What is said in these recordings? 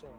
sorry.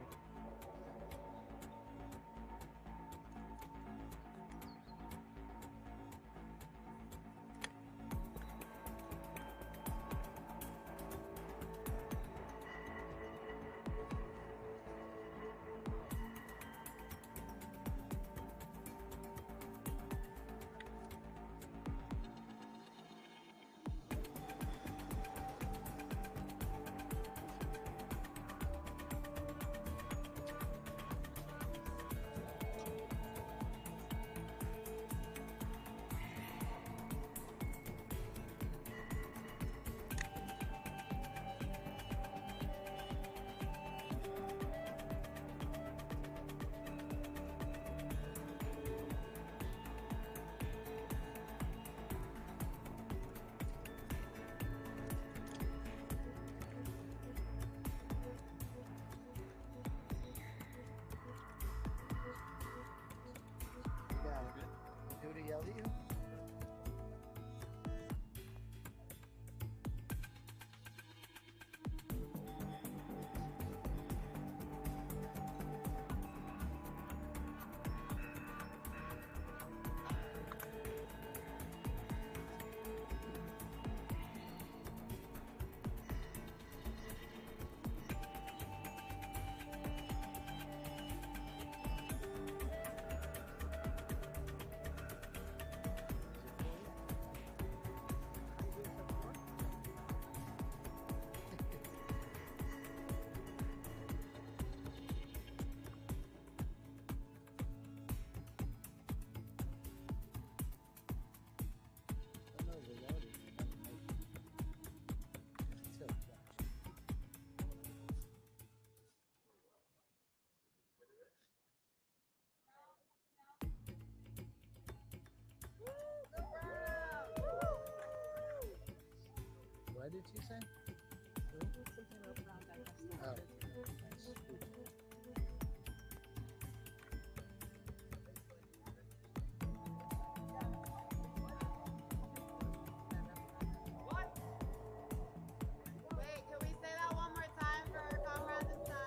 Who to yell at you? What did you say? Oh, nice. Wait, can we say that one more time for our comrades inside?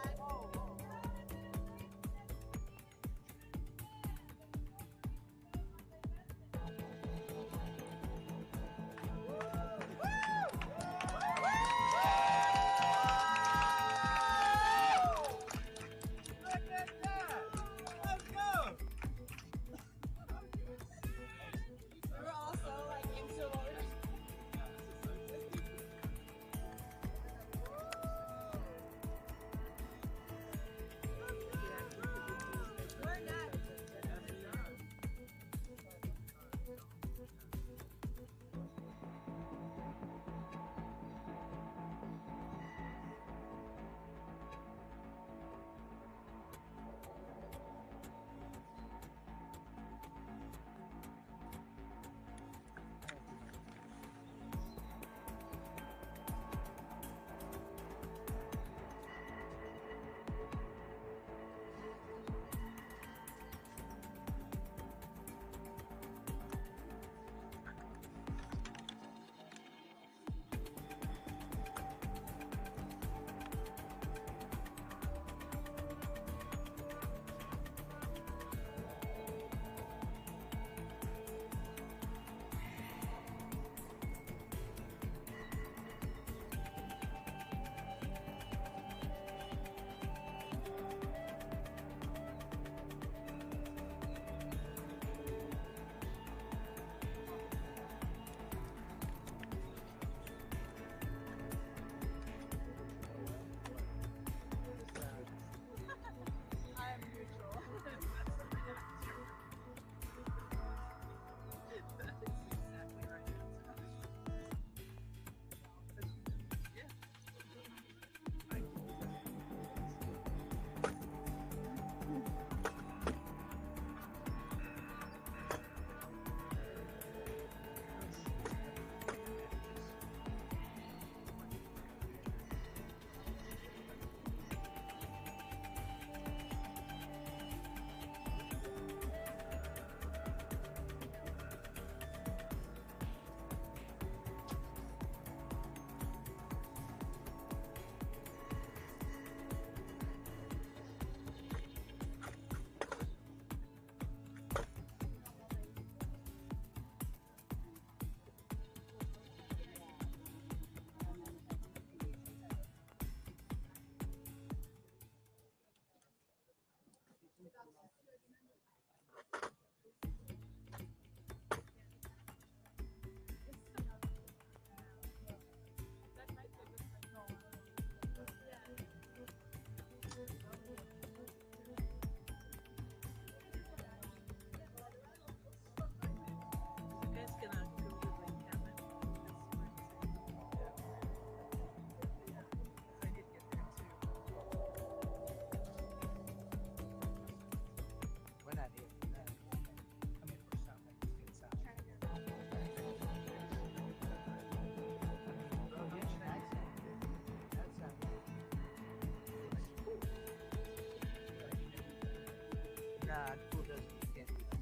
Nah, cool doesn't. You can't do that.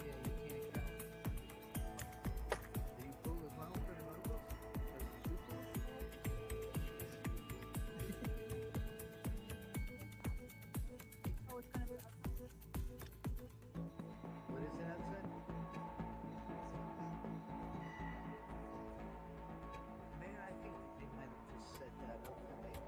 Yeah, you can't go. Do you pull as well for the motos? Oh, it's gonna be What is it outside? Man, I think they might have just set that up for later.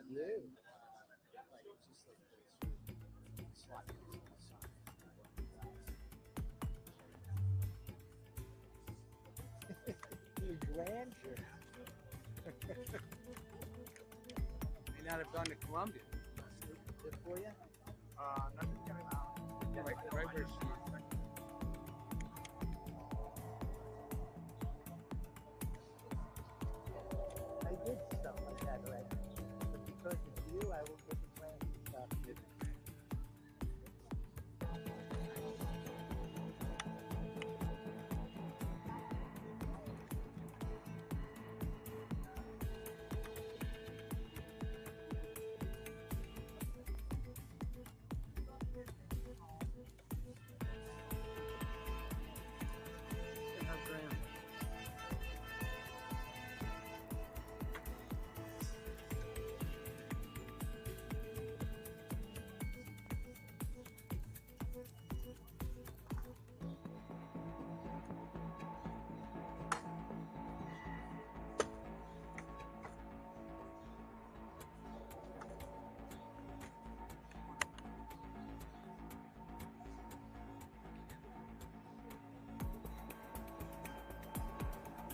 blue. Your grandeur. May not have gone to Columbia. Good for you? Nothing coming out. Right where she is. I did stuff like that already. But because it's you, I will get the plans and stuff. And her grandma.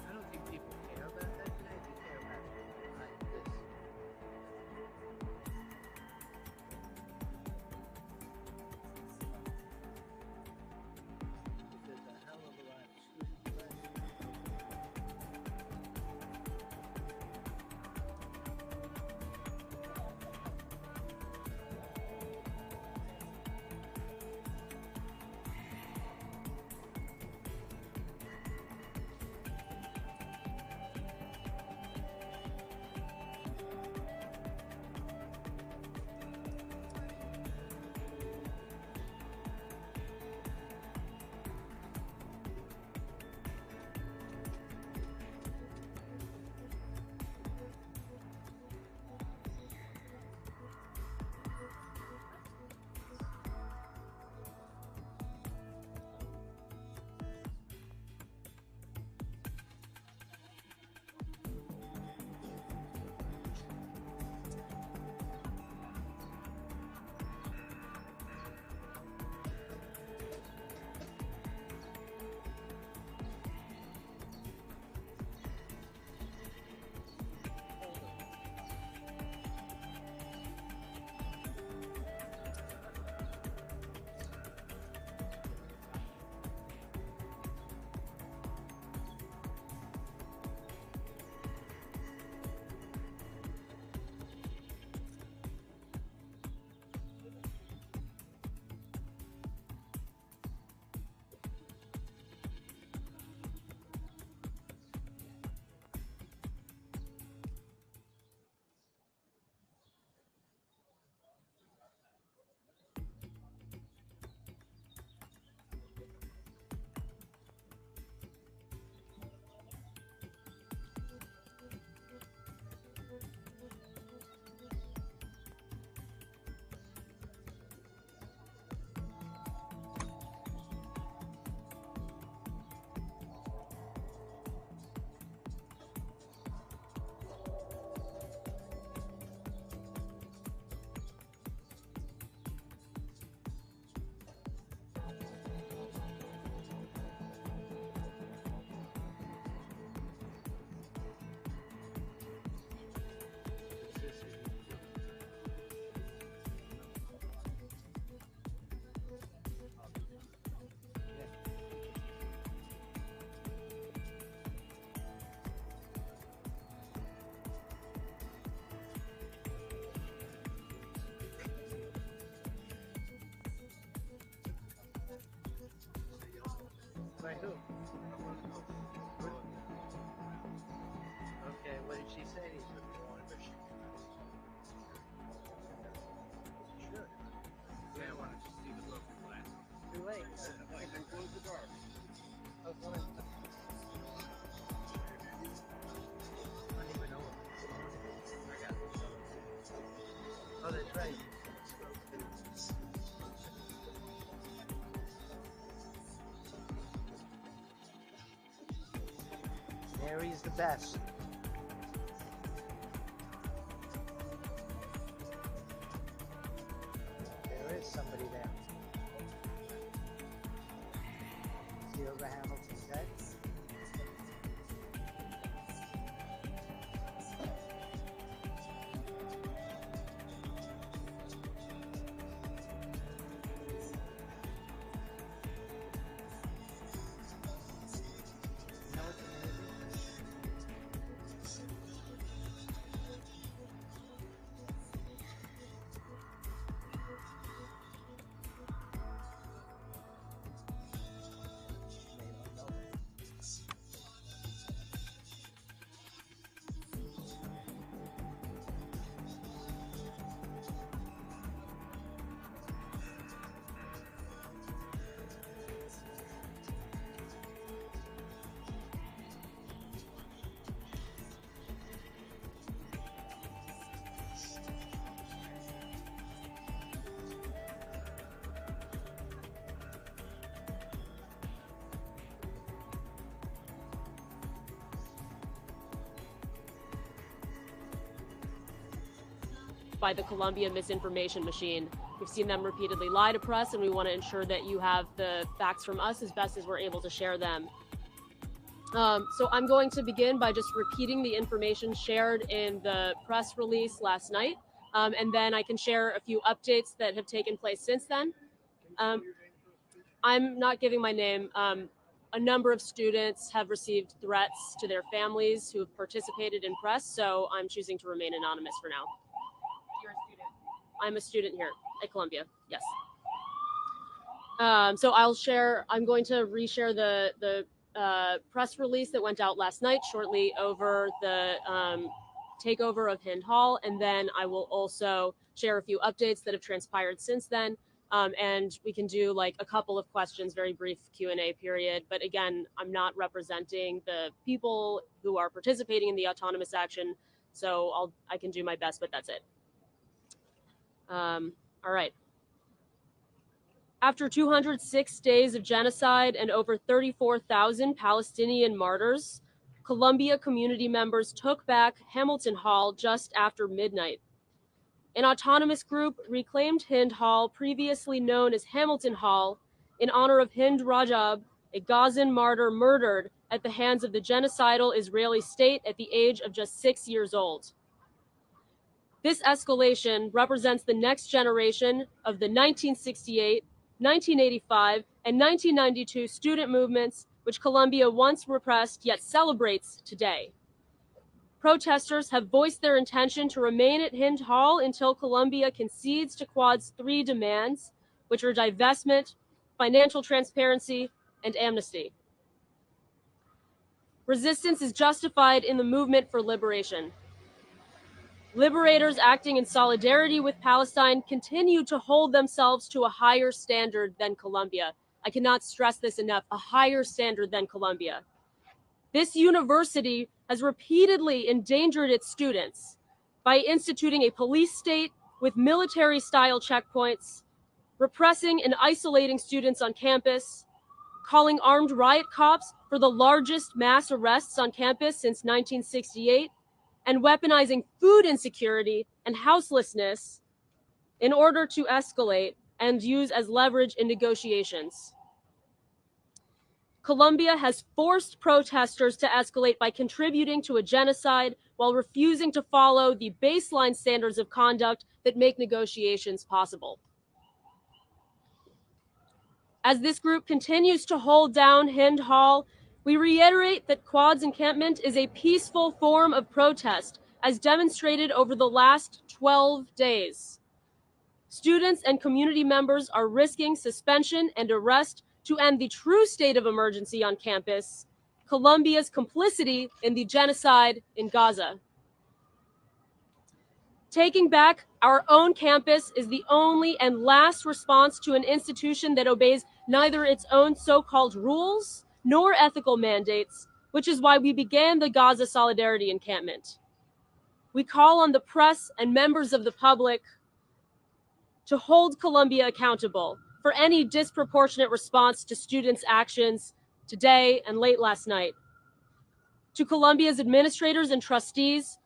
I don't think people care about that today. They care about like this. There's a hell of a lot of student press. By who? Okay, what did she say? Sure. Yeah, I wanted to see the broken glass. Too late. Close the door. I don't even know what. I got it. Oh, that's right. Mary's the best. over Hamilton Deck. You know what's amazing? They don't know it. By the Columbia misinformation machine. We've seen them repeatedly lie to press, and we want to ensure that you have the facts from us as best as we're able to share them. So I'm going to begin by just repeating the information shared in the press release last night, and then I can share a few updates that have taken place since then. I'm not giving my name. A number of students have received threats to their families who have participated in press, so I'm choosing to remain anonymous for now. You're a student. I'm a student here at Columbia, yes. So I'm going to reshare the press release that went out last night shortly over the takeover of Hind Hall, and then I will also share a few updates that have transpired since then, and we can do like a couple of questions, very brief Q&A period. But again, I'm not representing the people who are participating in the autonomous action, so I can do my best, but that's it. All right. After 206 days of genocide and over 34,000 Palestinian martyrs, Columbia community members took back Hamilton Hall just after midnight. An autonomous group reclaimed Hind Hall, previously known as Hamilton Hall, in honor of Hind Rajab, a Gazan martyr murdered at the hands of the genocidal Israeli state at the age of just 6 years old. This escalation represents the next generation of the 1968, 1985, and 1992 student movements, which Columbia once repressed yet celebrates today. Protesters have voiced their intention to remain at Hind Hall until Columbia concedes to Quad's 3 demands, which are divestment, financial transparency, and amnesty. Resistance is justified in the movement for liberation. Liberators acting in solidarity with Palestine continue to hold themselves to a higher standard than Columbia. I cannot stress this enough, a higher standard than Columbia. This university has repeatedly endangered its students by instituting a police state with military-style checkpoints, repressing and isolating students on campus, calling armed riot cops for the largest mass arrests on campus since 1968, and weaponizing food insecurity and houselessness in order to escalate and use as leverage in negotiations. Columbia has forced protesters to escalate by contributing to a genocide while refusing to follow the baseline standards of conduct that make negotiations possible. As this group continues to hold down Hind Hall, we reiterate that Quad's encampment is a peaceful form of protest, as demonstrated over the last 12 days. Students and community members are risking suspension and arrest to end the true state of emergency on campus, Columbia's complicity in the genocide in Gaza. Taking back our own campus is the only and last response to an institution that obeys neither its own so-called rules nor ethical mandates, which is why we began the Gaza Solidarity Encampment. We call on the press and members of the public to hold Columbia accountable for any disproportionate response to students' actions today and late last night. To Columbia's administrators and trustees,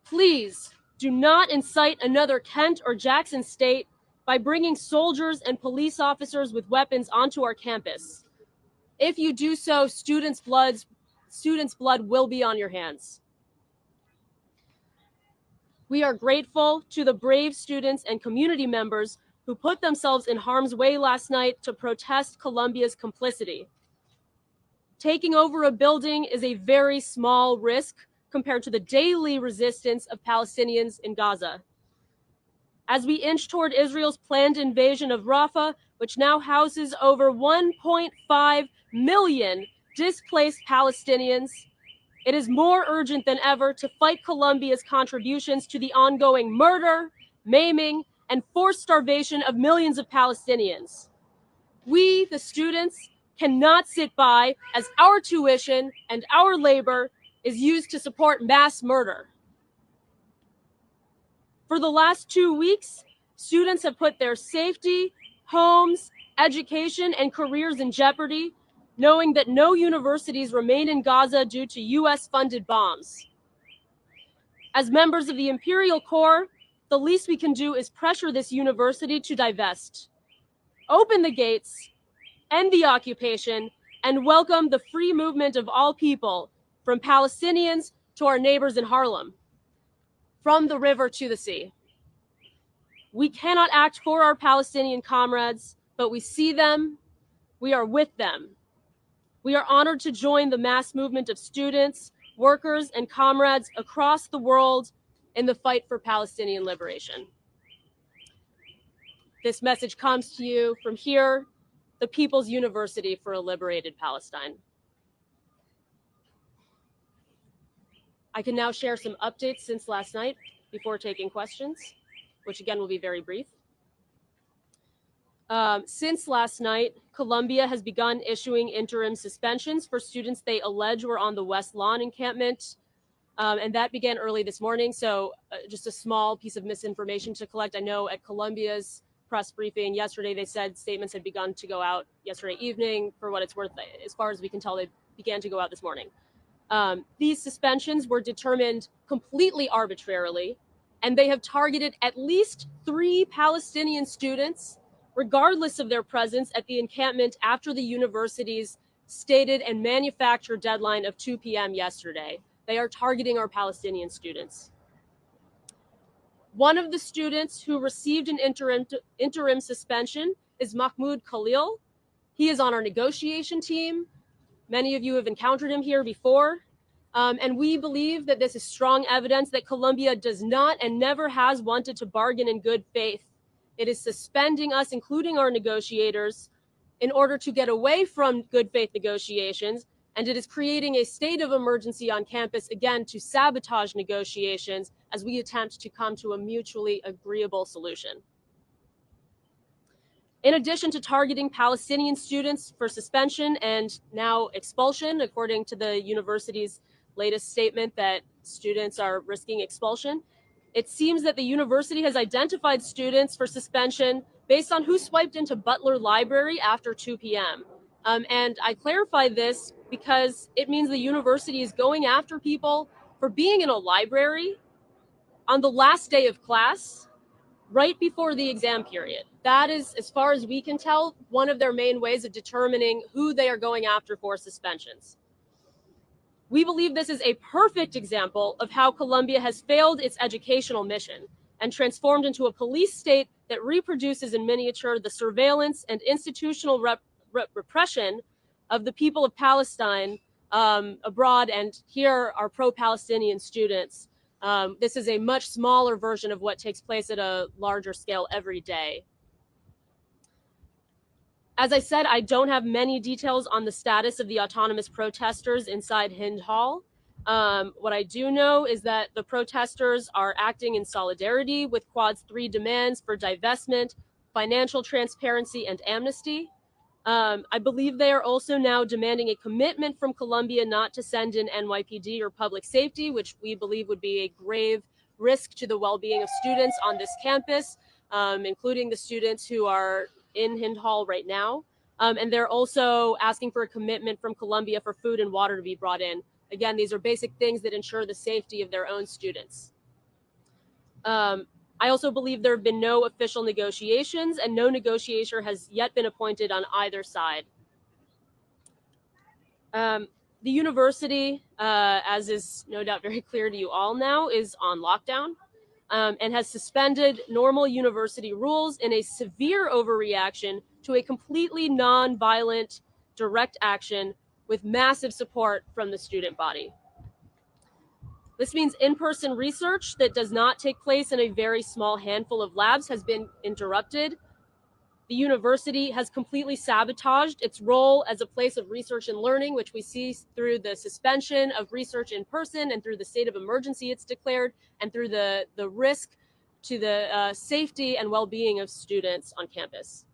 please do not incite another Kent or Jackson state by bringing soldiers and police officers with weapons onto our campus. If you do so, students' blood will be on your hands. We are grateful to the brave students and community members who put themselves in harm's way last night to protest Colombia's complicity. Taking over a building is a very small risk compared to the daily resistance of Palestinians in Gaza. As we inch toward Israel's planned invasion of Rafah, which now houses over 1.5 million displaced Palestinians, it is more urgent than ever to fight Colombia's contributions to the ongoing murder, maiming, and forced starvation of millions of Palestinians. We, the students, cannot sit by as our tuition and our labor is used to support mass murder. For the last 2 weeks, students have put their safety, homes, education, and careers in jeopardy, knowing that no universities remain in Gaza due to US-funded bombs. As members of the Imperial Corps, the least we can do is pressure this university to divest, open the gates, end the occupation, and welcome the free movement of all people, from Palestinians to our neighbors in Harlem, from the river to the sea. We cannot act for our Palestinian comrades, but we see them, we are with them. We are honored to join the mass movement of students, workers, and comrades across the world in the fight for Palestinian liberation. This message comes to you from here, the People's University for a Liberated Palestine. I can now share some updates since last night before taking questions, which again will be very brief. Since last night, Colombia has begun issuing interim suspensions for students they allege were on the West Lawn encampment, and that began early this morning. So just a small piece of misinformation to collect. I know at Colombia's press briefing yesterday, they said statements had begun to go out yesterday evening. For what it's worth, as far as we can tell, they began to go out this morning. These suspensions were determined completely arbitrarily, and they have targeted at least 3 Palestinian students, regardless of their presence at the encampment after the university's stated and manufactured deadline of 2 p.m. yesterday. They are targeting our Palestinian students. One of the students who received an interim suspension is Mahmoud Khalil. He is on our negotiation team. Many of you have encountered him here before. And we believe that this is strong evidence that Colombia does not and never has wanted to bargain in good faith. It is suspending us, including our negotiators, in order to get away from good faith negotiations. And it is creating a state of emergency on campus, again, to sabotage negotiations as we attempt to come to a mutually agreeable solution. In addition to targeting Palestinian students for suspension and now expulsion, according to the university's latest statement that students are risking expulsion, it seems that the university has identified students for suspension based on who swiped into Butler Library after 2 p.m. And I clarify this because it means the university is going after people for being in a library on the last day of class, right before the exam period. That is, as far as we can tell, one of their main ways of determining who they are going after for suspensions. We believe this is a perfect example of how Colombia has failed its educational mission and transformed into a police state that reproduces in miniature the surveillance and institutional repression of the people of Palestine abroad, and here are pro-Palestinian students. This is a much smaller version of what takes place at a larger scale every day. As I said, I don't have many details on the status of the autonomous protesters inside Hind Hall. What I do know is that the protesters are acting in solidarity with Quad's 3 demands for divestment, financial transparency, and amnesty. I believe they are also now demanding a commitment from Colombia not to send in NYPD or public safety, which we believe would be a grave risk to the well-being of students on this campus, including the students who are in Hind Hall right now. And they're also asking for a commitment from Colombia for food and water to be brought in. Again, these are basic things that ensure the safety of their own students. I also believe there have been no official negotiations, and no negotiator has yet been appointed on either side. The university, as is no doubt very clear to you all now, is on lockdown and has suspended normal university rules in a severe overreaction to a completely non-violent direct action with massive support from the student body. This means in-person research that does not take place in a very small handful of labs has been interrupted. The university has completely sabotaged its role as a place of research and learning, which we see through the suspension of research in person and through the state of emergency it's declared, and through the risk to the safety and well-being of students on campus.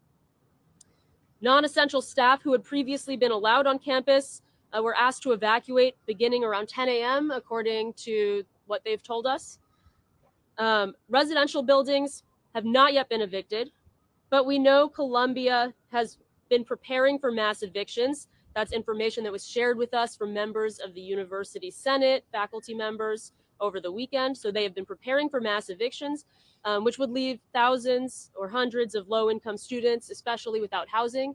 Non-essential staff who had previously been allowed on campus were asked to evacuate beginning around 10 a.m., according to what they've told us. Residential buildings have not yet been evicted, but we know Columbia has been preparing for mass evictions. That's information that was shared with us from members of the University Senate, faculty members over the weekend. So they have been preparing for mass evictions, which would leave thousands or hundreds of low-income students, especially without housing.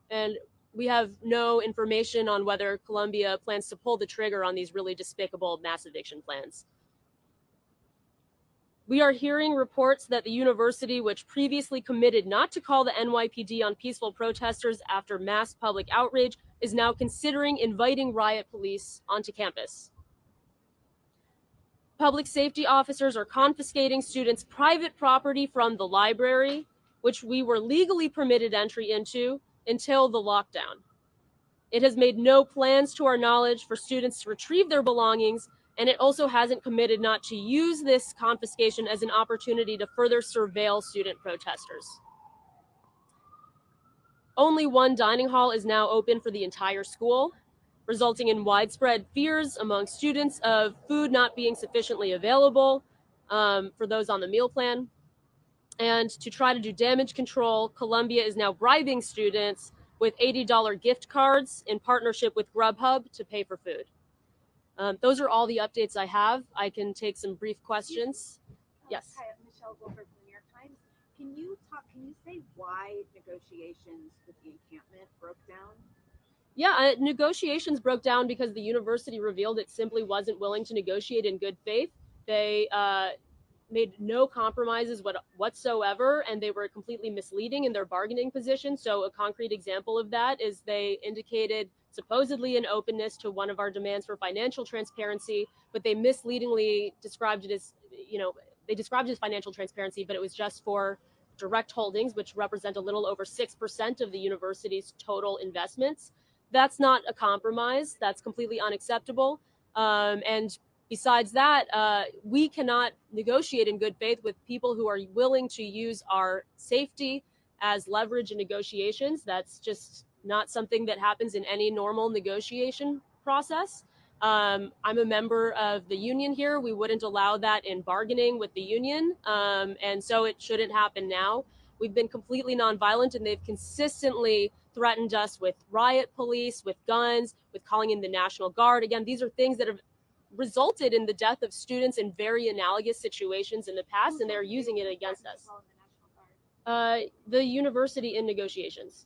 And we have no information on whether Columbia plans to pull the trigger on these really despicable mass eviction plans. We are hearing reports that the university, which previously committed not to call the NYPD on peaceful protesters after mass public outrage, is now considering inviting riot police onto campus. Public safety officers are confiscating students' private property from the library, which we were legally permitted entry into until the lockdown. It has made no plans, to our knowledge, for students to retrieve their belongings, and it also hasn't committed not to use this confiscation as an opportunity to further surveil student protesters. Only one dining hall is now open for the entire school, resulting in widespread fears among students of food not being sufficiently available for those on the meal plan. And to try to do damage control, Columbia is now bribing students with $80 gift cards in partnership with Grubhub to pay for food. Those are all the updates I have. I can take some brief questions. Yes. Hi, Michelle Goldberg from the New York Times. Can you say why negotiations with the encampment broke down? Yeah, negotiations broke down because the university revealed it simply wasn't willing to negotiate in good faith. They made no compromises whatsoever, and they were completely misleading in their bargaining position. So a concrete example of that is they indicated supposedly an openness to one of our demands for financial transparency, but they misleadingly described it as, they described it as financial transparency, but it was just for direct holdings, which represent a little over 6% of the university's total investments. That's not a compromise. That's completely unacceptable. And besides that, we cannot negotiate in good faith with people who are willing to use our safety as leverage in negotiations. That's just not something that happens in any normal negotiation process. I'm a member of the union here. We wouldn't allow that in bargaining with the union. And so it shouldn't happen now. We've been completely nonviolent, and they've consistently threatened us with riot police, with guns, with calling in the National Guard. Again, these are things that have resulted in the death of students in very analogous situations in the past, and they're using it against us. The university in negotiations.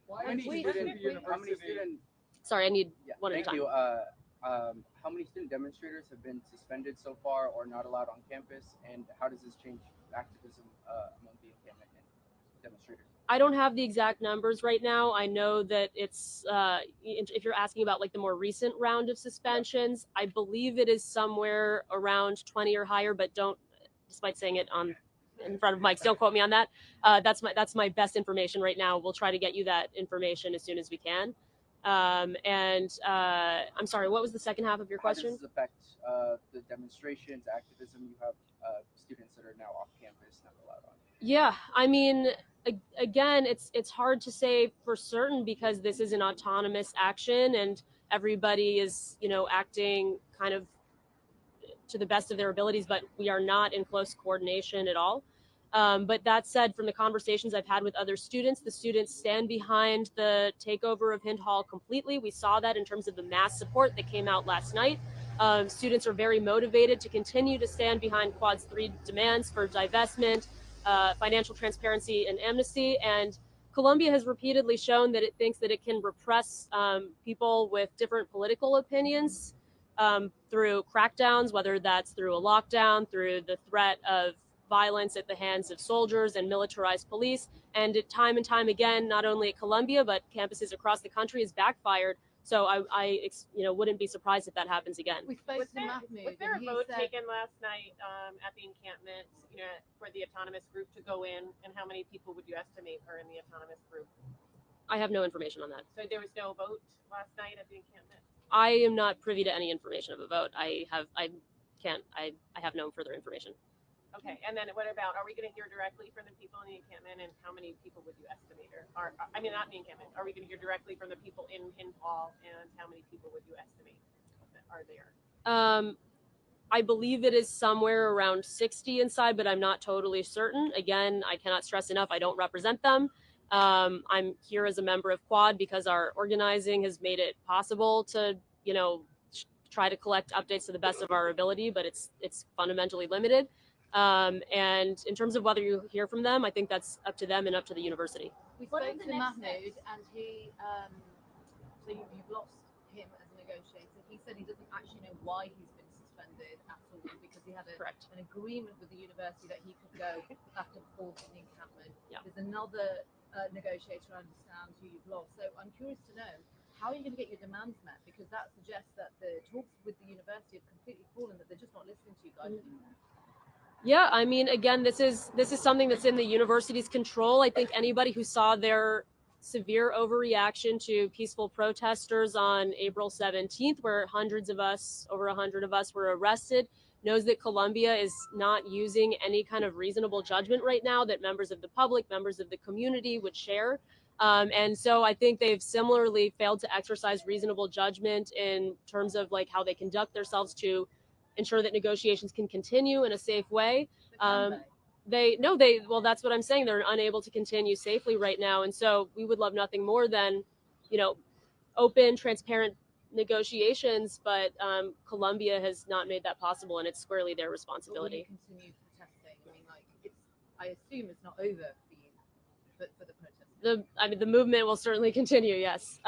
How many students? Sorry, I need one at a time. Thank you. How many student demonstrators have been suspended so far or not allowed on campus, and how does this change activism among the encampment and demonstrators? I don't have the exact numbers right now. I know that it's, if you're asking about like the more recent round of suspensions, I believe it is somewhere around 20 or higher, but don't, despite saying it in front of mics, don't quote me on that. That's my best information right now. We'll try to get you that information as soon as we can. I'm sorry, what was the second half of your question? How does this affect the demonstrations, activism? You have students that are now off campus, not allowed on. Yeah, I mean, again, it's hard to say for certain because this is an autonomous action and everybody is, acting kind of to the best of their abilities, but we are not in close coordination at all. But that said, from the conversations I've had with other students, the students stand behind the takeover of Hind Hall completely. We saw that in terms of the mass support that came out last night. Students are very motivated to continue to stand behind Quad's 3 demands for divestment, financial transparency, and amnesty. And Colombia has repeatedly shown that it thinks that it can repress people with different political opinions through crackdowns, whether that's through a lockdown, through the threat of violence at the hands of soldiers and militarized police. And time and time again, not only at Colombia, but campuses across the country has backfired. So I wouldn't be surprised if that happens again. We spoke to Mahmoud. Was there a and he vote said, taken last night at the encampment, for the autonomous group to go in, and how many people would you estimate are in the autonomous group? I have no information on that. So there was no vote last night at the encampment? I am not privy to any information of a vote. I have no further information. Okay, and then what about, are we going to hear directly from the people in the encampment, and how many people would you estimate? Or I mean, not in the encampment. Are we going to hear directly from the people in Hall, and how many people would you estimate that are there? I believe it is somewhere around 60 inside, but I'm not totally certain. Again, I cannot stress enough, I don't represent them. I'm here as a member of Quad because our organizing has made it possible to, try to collect updates to the best of our ability, but it's fundamentally limited. And in terms of whether you hear from them, I think that's up to them and up to the university. we spoke to Mahmoud, and he, so you've lost him as a negotiator. He said he doesn't actually know why he's been suspended at all, because he had an agreement with the university that he could go back and forth in the encampment. Yeah. There's another negotiator, I understand, who you've lost. So I'm curious to know, how are you going to get your demands met? Because that suggests that the talks with the university have completely fallen, that they're just not listening to you guys anymore. Yeah, I mean, again, this is something that's in the university's control. I think anybody who saw their severe overreaction to peaceful protesters on April 17th, where hundreds of us, over 100 of us, were arrested, knows that Colombia is not using any kind of reasonable judgment right now that members of the public, members of the community would share. And so I think they've similarly failed to exercise reasonable judgment in terms of like how they conduct themselves to ensure that negotiations can continue in a safe way. Well, that's what I'm saying. They're unable to continue safely right now. And so we would love nothing more than, open, transparent negotiations, but Colombia has not made that possible, and it's squarely their responsibility. Will you continue protesting? I mean, I assume it's not over for you, for the protest. The movement will certainly continue, yes.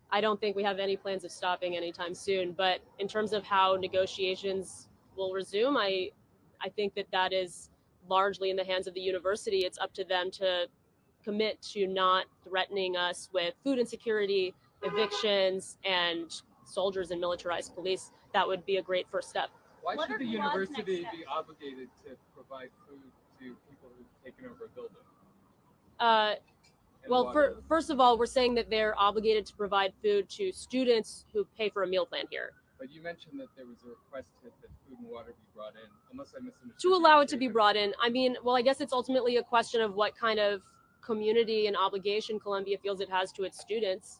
I don't think we have any plans of stopping anytime soon, but in terms of how negotiations will resume, I think that is largely in the hands of the university. It's up to them to commit to not threatening us with food insecurity, evictions, and soldiers and militarized police. That would be a great first step. Why should the university be obligated to provide food to people who've taken over a building? Well, first of all, we're saying that they're obligated to provide food to students who pay for a meal plan here. But you mentioned that there was a request that food and water be brought in, unless I misunderstood. To allow it to be brought in. I mean, well, I guess it's ultimately a question of what kind of community and obligation Colombia feels it has to its students.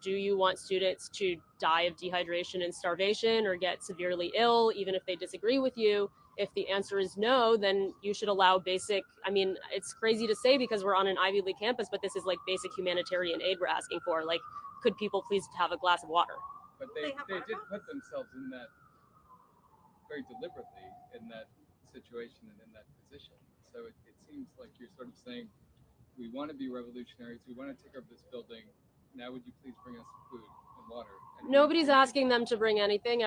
Do you want students to die of dehydration and starvation or get severely ill, even if they disagree with you? If the answer is no, then you should allow it's crazy to say because we're on an Ivy League campus, but this is like basic humanitarian aid we're asking for. Like, could people please have a glass of water? But they did put themselves in that very deliberately, in that situation and in that position. So it seems like you're sort of saying, we want to be revolutionaries, we want to take over this building, now would you please bring us food and water? And nobody's asking them to bring anything.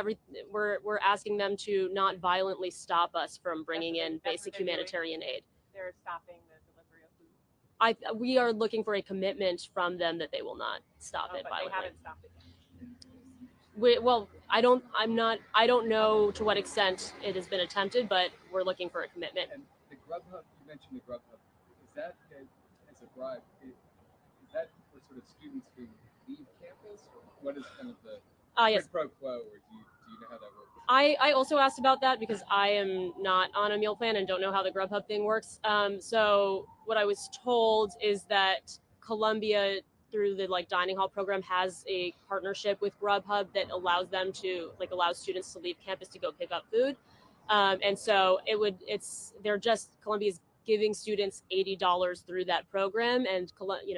We're asking them to not violently stop us from bringing in basic humanitarian aid. They're stopping the delivery of food. We are looking for a commitment from them that they will not stop it but violently. They haven't stopped it yet. I don't know to what extent it has been attempted, but we're looking for a commitment. And the Grubhub, you mentioned the Grubhub, is that as a bribe? Is that for sort of students who leave campus, or what is kind of the yes. quid pro quo, or do you know how that works? I also asked about that because I am not on a meal plan and don't know how the Grubhub thing works. So what I was told is that Colombia, through the dining hall program, has a partnership with Grubhub that allows them to allows students to leave campus to go pick up food. And so Columbia's giving students $80 through that program, and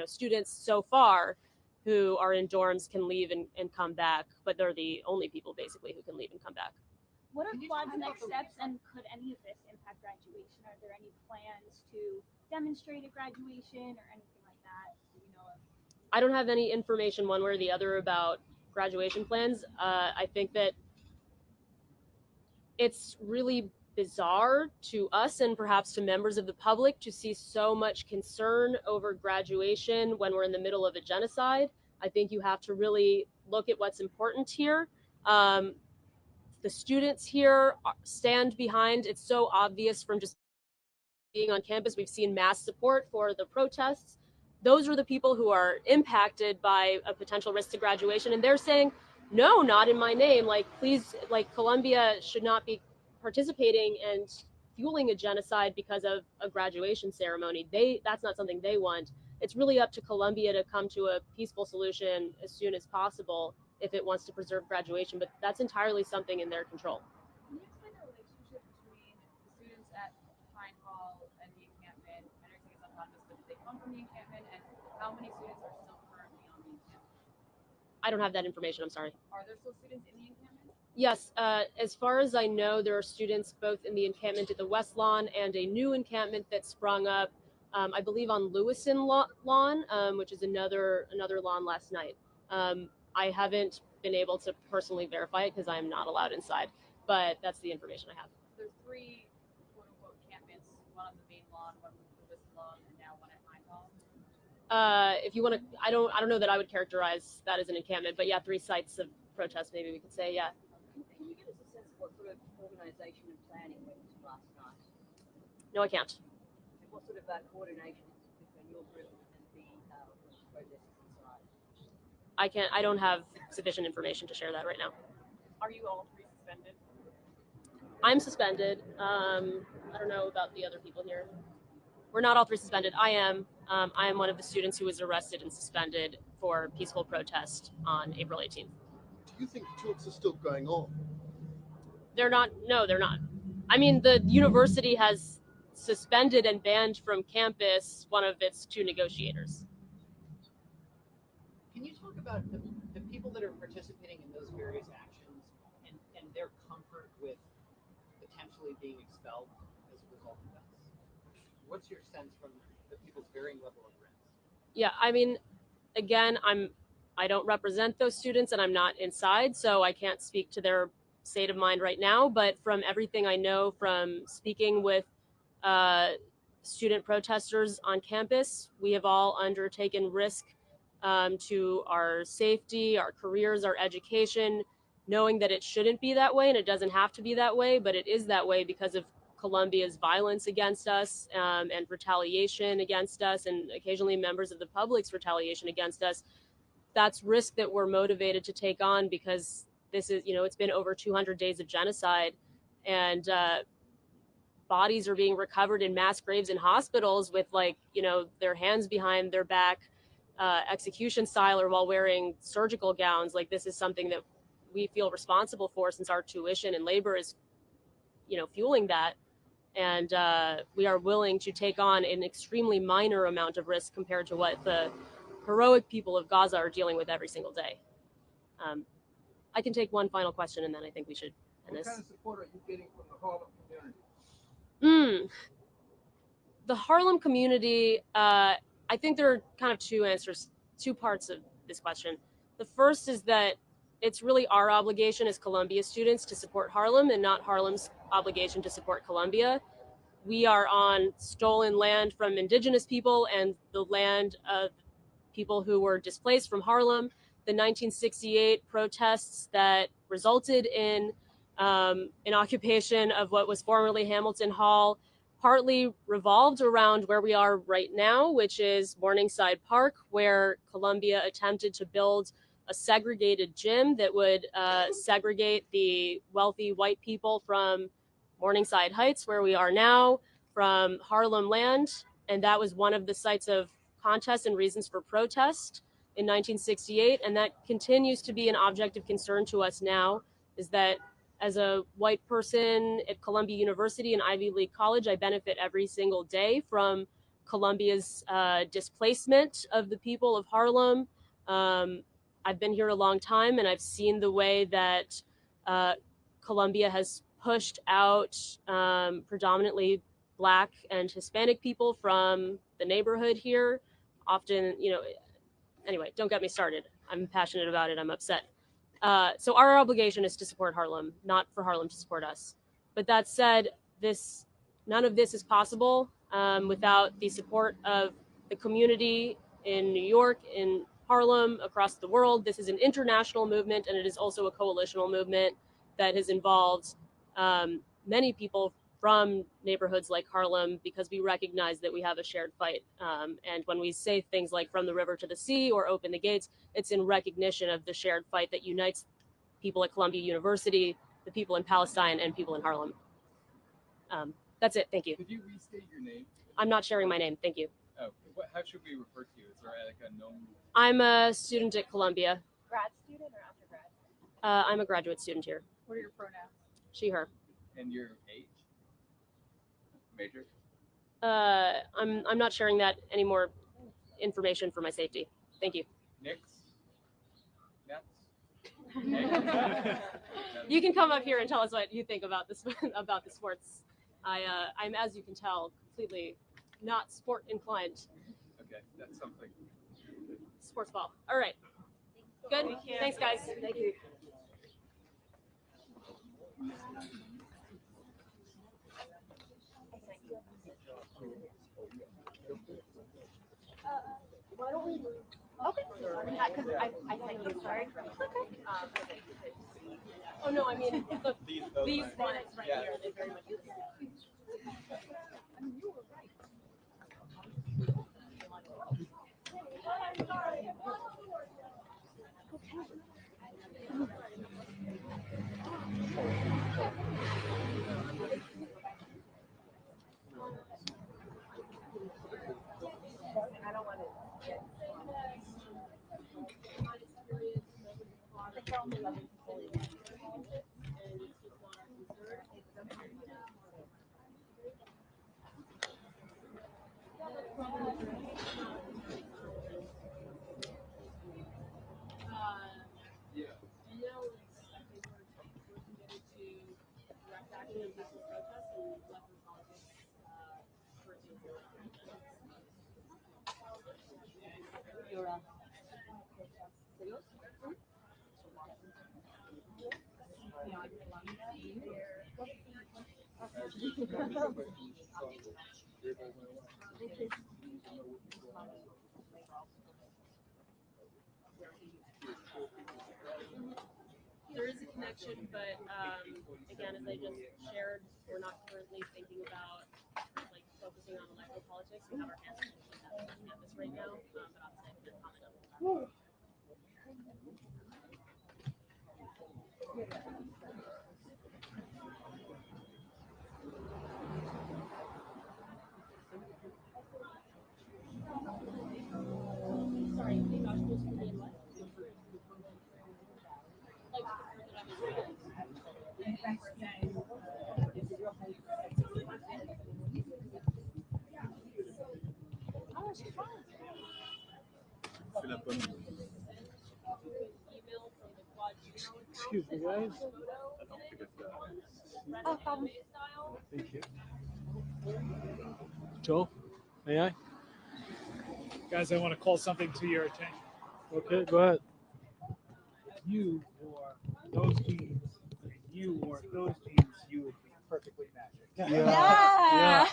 students so far who are in dorms can leave and come back, but they're the only people basically who can leave and come back. What are Quad's next steps, and could any of this impact graduation? Are there any plans to demonstrate at graduation or anything like that? Do you know of? I don't have any information one way or the other about graduation plans. I think that it's really bizarre to us and perhaps to members of the public to see so much concern over graduation when we're in the middle of a genocide. I think you have to really look at what's important here. The students here stand behind. It's so obvious from just being on campus. We've seen mass support for the protests. Those are the people who are impacted by a potential risk to graduation, and they're saying, no, not in my name. Like, please, like, Columbia should not be participating and fueling a genocide because of a graduation ceremony. That's not something they want. It's really up to Columbia to come to a peaceful solution as soon as possible if it wants to preserve graduation, but that's entirely something in their control. Can you explain the relationship between the students at Pine Hall and the encampment? I know it's autonomous, but do they come from the encampment, and how many students are still currently on the encampment? I don't have that information, I'm sorry. Are there still students in the encampment? Yes, as far as I know, there are students both in the encampment at the West Lawn and a new encampment that sprung up, I believe, on Lewison Lawn, which is another lawn last night. I haven't been able to personally verify it because I'm not allowed inside, but that's the information I have. There's 3 quote-unquote encampments, one on the main lawn, one on the Lewis lawn, and now one at Pine Hall. If you want to, I don't know that I would characterize that as an encampment, but yeah, 3 sites of protest, maybe we could say, yeah. Can you give us a sense of what sort of organisation and planning went into last night? No, I can't. And what sort of coordination is between your group and the protesters inside? I don't have sufficient information to share that right now. Are you all 3 suspended? I'm suspended. I don't know about the other people here. We're not all 3 suspended. I am one of the students who was arrested and suspended for peaceful protest on April 18th. Do you think talks are still going on? They're not. No, they're not. I mean, the university has suspended and banned from campus one of its 2 negotiators. Can you talk about the people that are participating in those various actions and their comfort with potentially being expelled as a result of this? What's your sense from the people's varying level of risk? Yeah, I mean, again, I don't represent those students and I'm not inside, so I can't speak to their state of mind right now. But from everything I know from speaking with student protesters on campus, we have all undertaken risk to our safety, our careers, our education, knowing that it shouldn't be that way and it doesn't have to be that way, but it is that way because of Columbia's violence against us and retaliation against us, and occasionally members of the public's retaliation against us. That's risk that we're motivated to take on because this is, it's been over 200 days of genocide, and bodies are being recovered in mass graves in hospitals with, their hands behind their back, execution style, or while wearing surgical gowns. Like, this is something that we feel responsible for since our tuition and labor is, fueling that. And we are willing to take on an extremely minor amount of risk compared to what the heroic people of Gaza are dealing with every single day. I can take one final question and then I think we should end this. What kind of support are you getting from the Harlem community? The Harlem community, I think there are kind of 2 parts of this question. The first is that it's really our obligation as Columbia students to support Harlem and not Harlem's obligation to support Columbia. We are on stolen land from indigenous people and the land of people who were displaced from Harlem. The 1968 protests that resulted in an occupation of what was formerly Hamilton Hall partly revolved around where we are right now, which is Morningside Park, where Columbia attempted to build a segregated gym that would segregate the wealthy white people from Morningside Heights, where we are now, from Harlem land. And that was one of the sites of contest and reasons for protest in 1968. And that continues to be an object of concern to us now, is that as a white person at Columbia University, an Ivy League college, I benefit every single day from Columbia's displacement of the people of Harlem. I've been here a long time and I've seen the way that Columbia has pushed out predominantly Black and Hispanic people from the neighborhood here. often, anyway, don't get me started. I'm passionate about it. I'm upset. So our obligation is to support Harlem, not for Harlem to support us. But that said, none of this is possible without the support of the community in New York, in Harlem, across the world. This is an international movement, and it is also a coalitional movement that has involved many people from neighborhoods like Harlem, because we recognize that we have a shared fight. And when we say things like from the river to the sea or open the gates, it's in recognition of the shared fight that unites people at Columbia University, the people in Palestine, and people in Harlem. That's it. Thank you. Could you restate your name? I'm not sharing my name. Thank you. Oh, how should we refer to you? Is there like a known? I'm a student at Columbia. Grad student or undergrad? I'm a graduate student here. What are your pronouns? She, her. And your age? Major? I'm not sharing that any more information for my safety. Thank you. Knicks? Nets? You can come up here and tell us what you think about this about the sports. I'm, as you can tell, completely not sport inclined. Okay, that's something. Sports ball. All right. Good. Thanks, guys. Thank you. Why don't we move? Okay. Because I thank you. Sorry. Okay. Oh no, I mean these ones right Yeah. here. They very much. I mean, you were right. I don't want to get There is a connection, but again, as I just shared, we're not currently thinking about like focusing on electoral politics. We have our hands on campus right now, but obviously I can't comment on that. Sorry, the gospel's for me what? Like oh, she's fine. Excuse me, guys. Oh, problem. Thank you. Joel, may I? Guys, I want to call something to your attention. Okay, go ahead. You wore those jeans, and you wore those jeans, you would be perfectly matching. Yeah.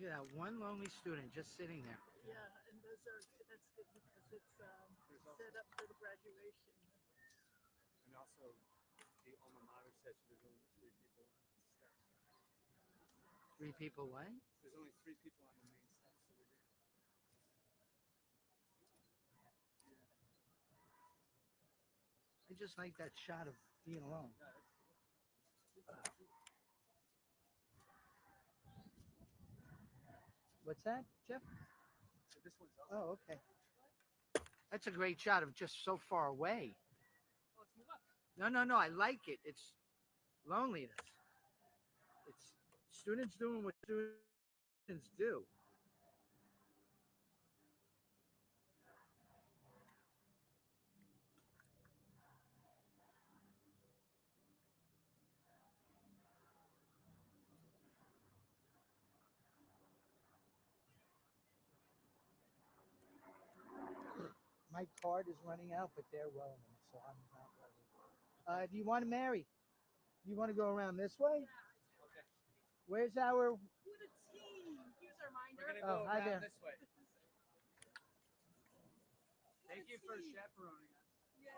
at that one lonely student just sitting there. Yeah, and that's good because it's set up for the graduation. And also, the alma mater says there's only 3 people on the steps. 3 people what? There's only 3 people on the main steps. So we're good. I just like that shot of being alone. What's that, Jeff? This one's up. Oh, okay. That's a great shot of just so far away. No, I like it. It's loneliness. It's students doing what students do. My card is running out, but they're rolling, so I'm not rolling. Do you want to marry? You want to go around this way? Okay. Where's our? What a team! Here's our We're reminder. gonna go hi around there. this way. Thank you for chaperoning us. Yes.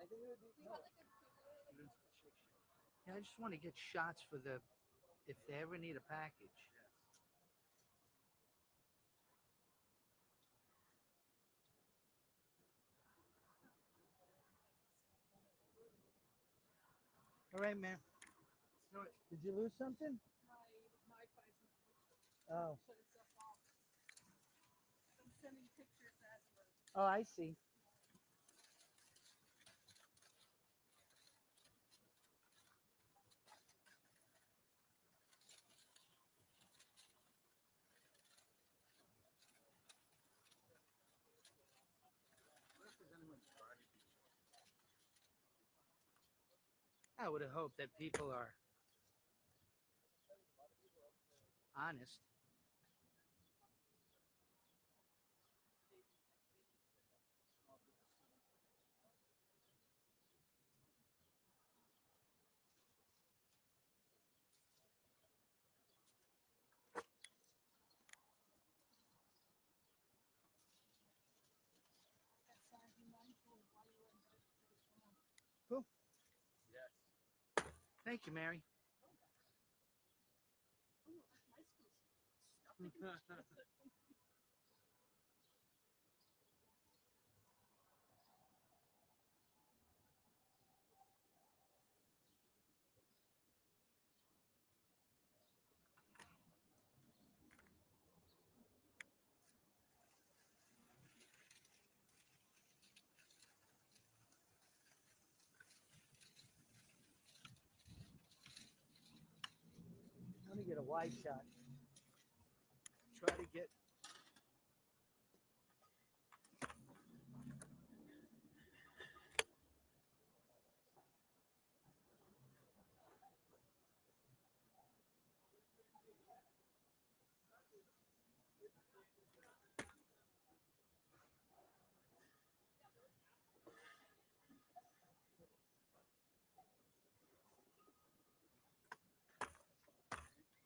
I think it would be. No. Yeah, I just want to get shots for the if they ever need a package. All right, man. Did you lose something? My Pfizer Oh. shut itself off. I'm sending pictures as we're. Oh, I see. I would have hoped that people are honest. Cool. Yes. Thank you, Mary. I'm gonna get a wide shot. Try to get.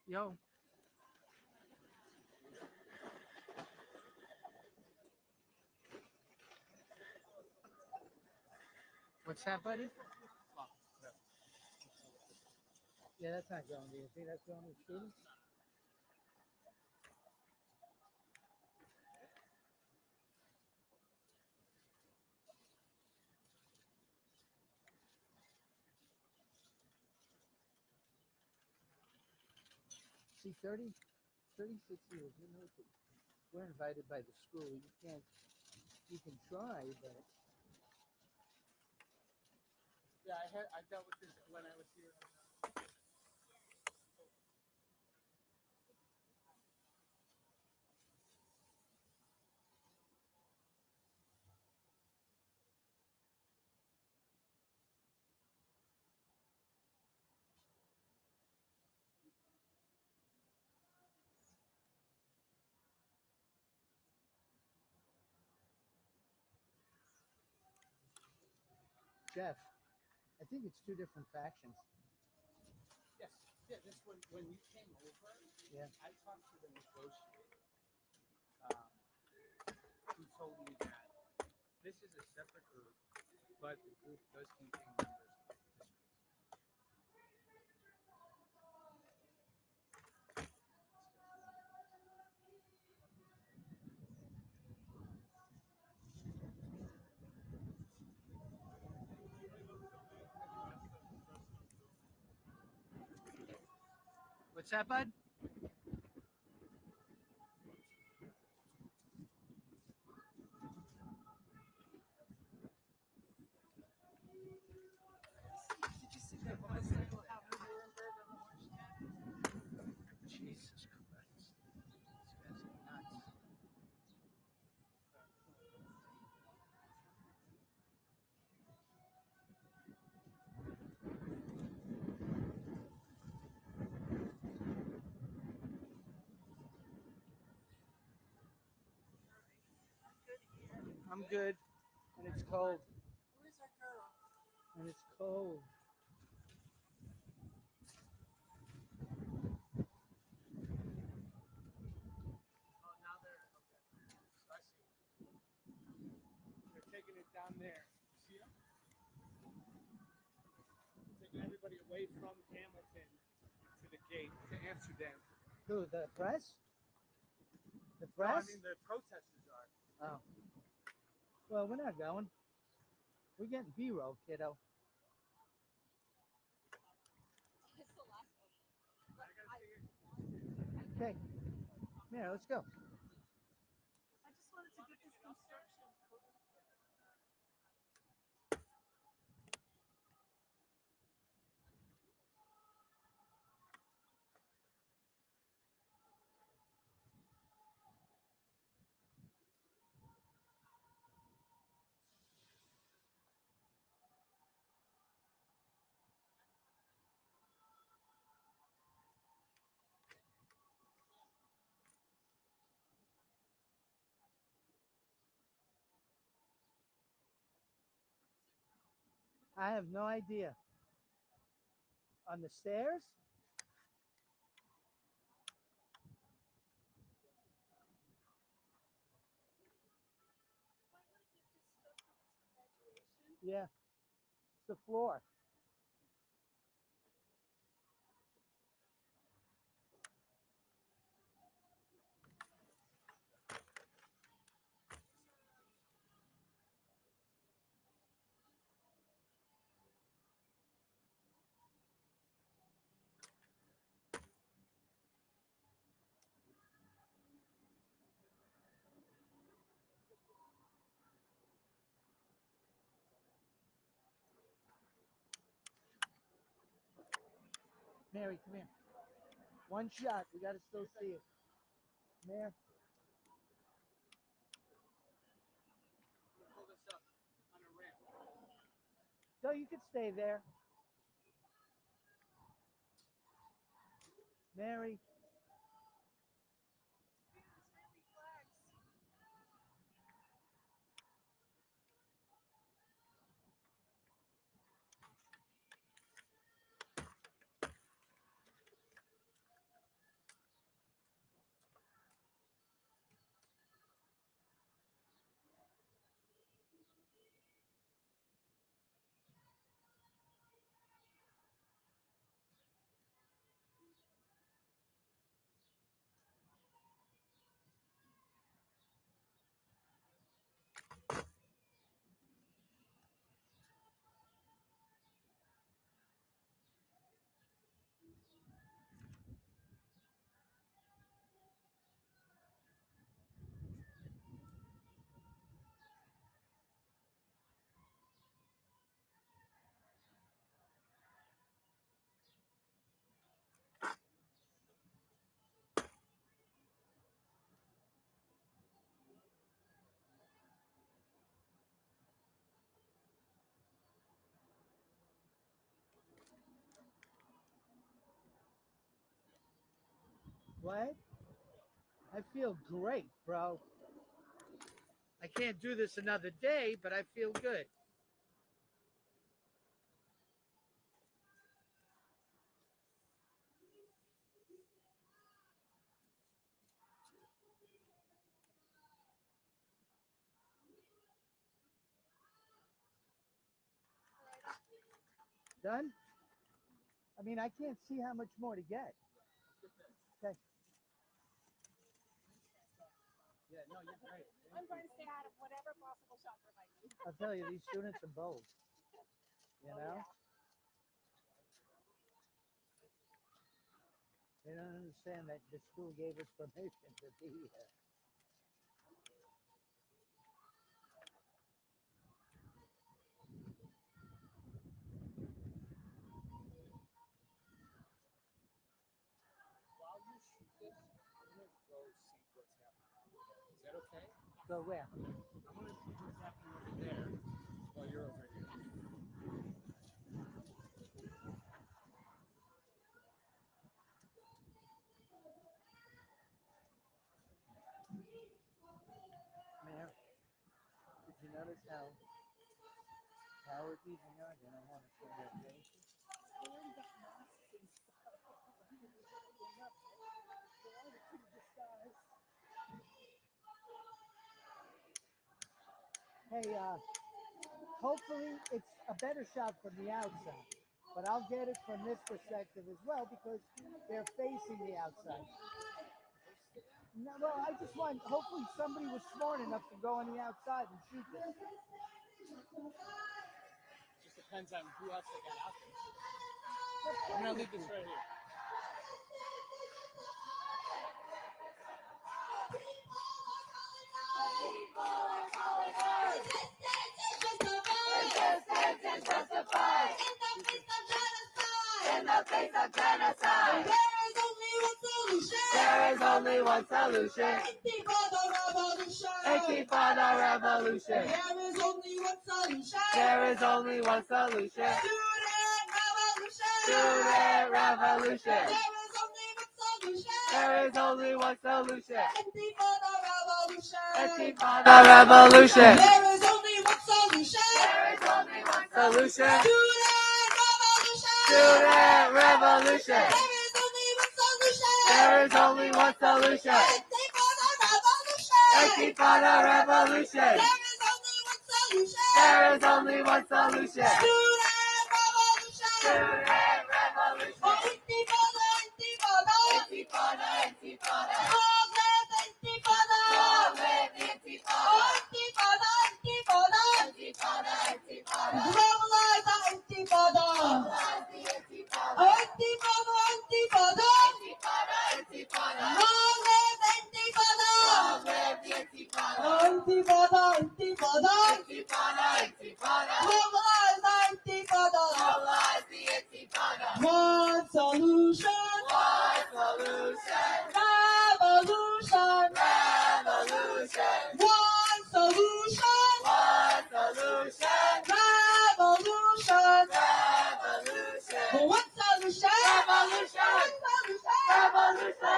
Yo. What's that, buddy? Yeah, that's not going. Do you think that's going with students? See, 36 years, you know, we're invited by the school. You can't, you can try, but. Yeah, I dealt with this when I was here. Jeff, I think it's two different factions. Yes, yeah. This when you came over, Yeah. I talked to the negotiator. Who told me that this is a separate group, but the group does contain members of this group. What's that, bud? Did you see that motorcycle out in Nuremberg on the horse track? Jesus Christ. This guy's nuts. I'm good. And it's cold. Where's our girl? And it's cold. Oh, now they're okay. I see. They're taking it down there. See them? Taking everybody away from Hamilton to the gate to Amsterdam. Who, the press? The No, I press? mean the protesters are. Oh. Well, we're not going. We're getting B-roll, kiddo. It's the last one. Okay. Yeah, let's go. I just wanted to get this construction. I have no idea. On the stairs? Yeah. It's the floor. Mary, come here. One shot. We got to still see it. Mary. Pull this up on a ramp. No, you can stay there. Mary. What? I feel great, bro. I can't do this another day, but I feel good. Done? I mean, I can't see how much more to get. Okay. Yeah, no, you're great. I'm trying to stay out of whatever possible shot there might be. I'll tell you, these students are bold. You know? They don't understand that the school gave us permission to be here. While you shoot this, I'm gonna go see what's happening. Is that okay? Go where? I'm gonna see what's happening over there while you're over here. Mayor, did you notice how cowardly they are? They don't want to show their faces. Hey, hopefully it's a better shot from the outside, but I'll get it from this perspective as well because they're facing the outside. No, well, I just want, hopefully somebody was smart enough to go on the outside and shoot this. Just depends on who else they got out there. I'm gonna leave this right here. In the face of genocide, there is only one solution. Intifada revolution. There is only one solution. Student revolution. There is only one solution. Intifada revolution. There is only one solution. There is only one solution. Student revolution. There is only one solution. Intifada revolution. There is only one solution. Student revolution. Intifada, intifada. Intifada. Long live Intifada. Long live Intifada. Intifada, intifada. Intifada, intifada. Long live the Intifada. Long live the Intifada. Intifada, intifada. Intifada, intifada. Long live Intifada. Long live the Intifada. Intifada, intifada. Intifada, intifada. Long live the Intifada. Long live the Intifada. One solution. One solution. Revolution. Revolution. One solution. One solution. Revolution. Revolution. One solution. Revolution. Revolution.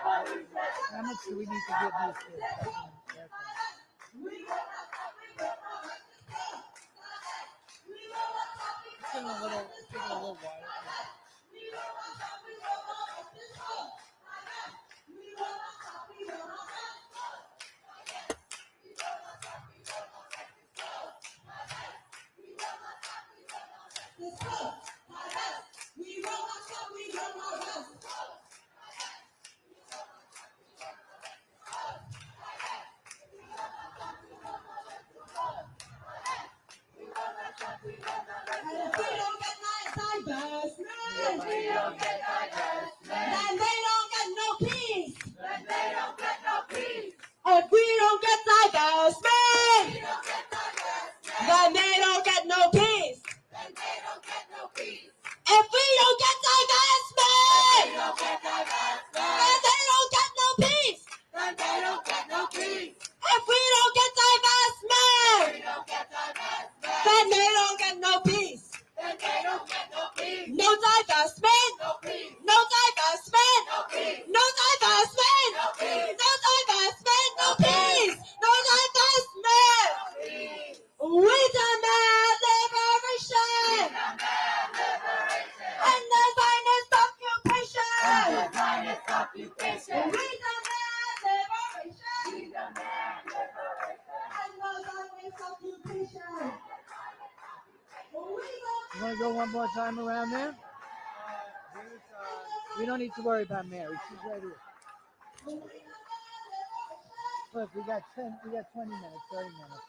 Revolution. How much do we need to give these kids? It's getting a little wider. If we don't get divestment, then they don't get no peace. If we don't get divestment, then they don't get no peace. Then they don't get no peace. If we don't get divestment, then they don't get no peace. Then they don't get no peace. No divestment, no peace. You want to go one more time around there? We don't need to worry about Mary. She's right here. Look, we got 20 minutes, 30 minutes.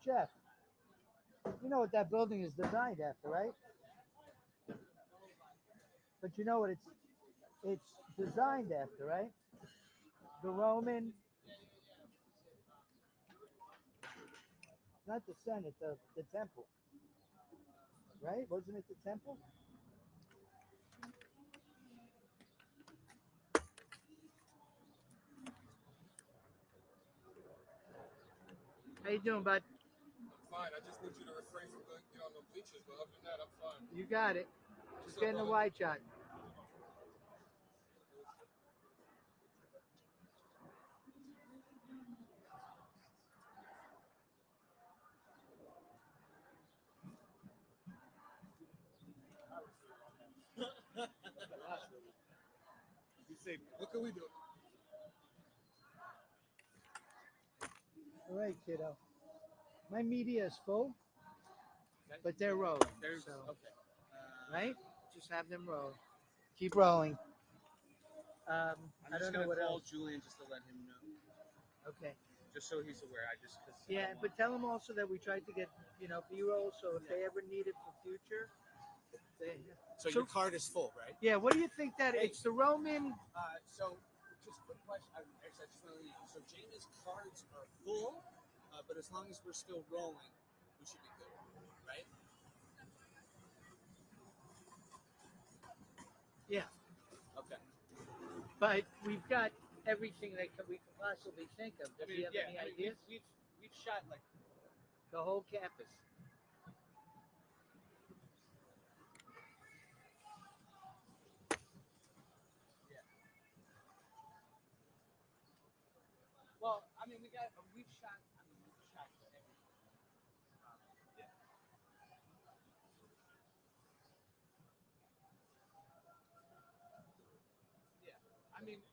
Jeff, you know what that building is designed after, right? But you know what it's designed after, right? The Roman, not the Senate, the temple, right? Wasn't it the temple? How you doing, bud? Fine. I just need you to refrain from going on the bleachers, but other than that, I'm fine. You got it. Just getting a wide shot. You say, what can we do? All right, kiddo. My media is full, but they're rolling. So, Okay. right? Just have them roll. Keep rolling. I'm I just don't know gonna what call else. Julian just to let him know. Okay. Just so he's aware. Yeah, but tell them also that we tried to get, B-roll, so if they ever need it for future, they. So your card is full, right? Yeah. What do you think that it's the Roman? So just quick question. I just want to let you know. So Jame's cards are full, but as long as we're still rolling, we should be good, right? Yeah. Okay. But we've got everything that we could possibly think of. Do you have any ideas? We've shot like the whole campus. I mean, we've shot everything. Yeah. Yeah. I mean,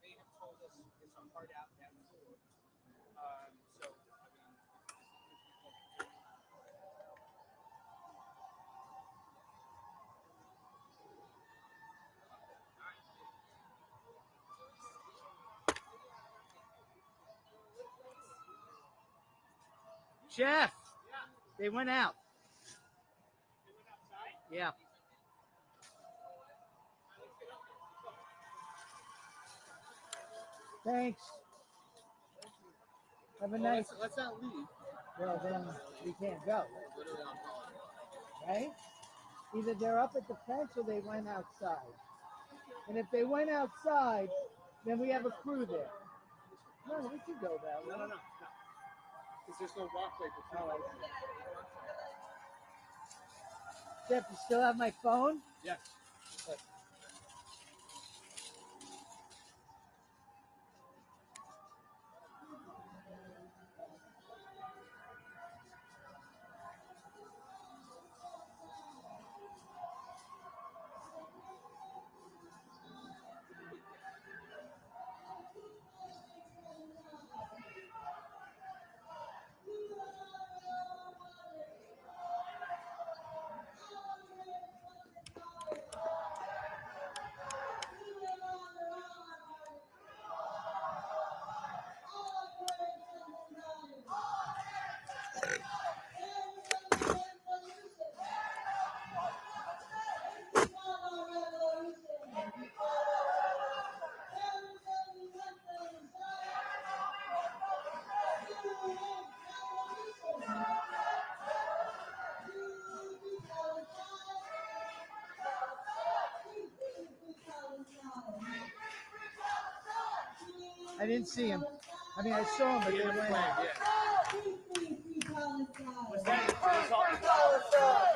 they have told us it's a hard out down forward. So, I mean, Jeff, they went out. Yeah. Thanks. Have a nice. Let's not leave. Well, then we can't go. Right? Either they're up at the fence or they went outside. And if they went outside, then we have a crew there. No, we can go that way. No. Because there's no walkway between us. Jeff, you still have my phone? Yes. I didn't see him. I mean, I saw him, but they went. Free Palestine!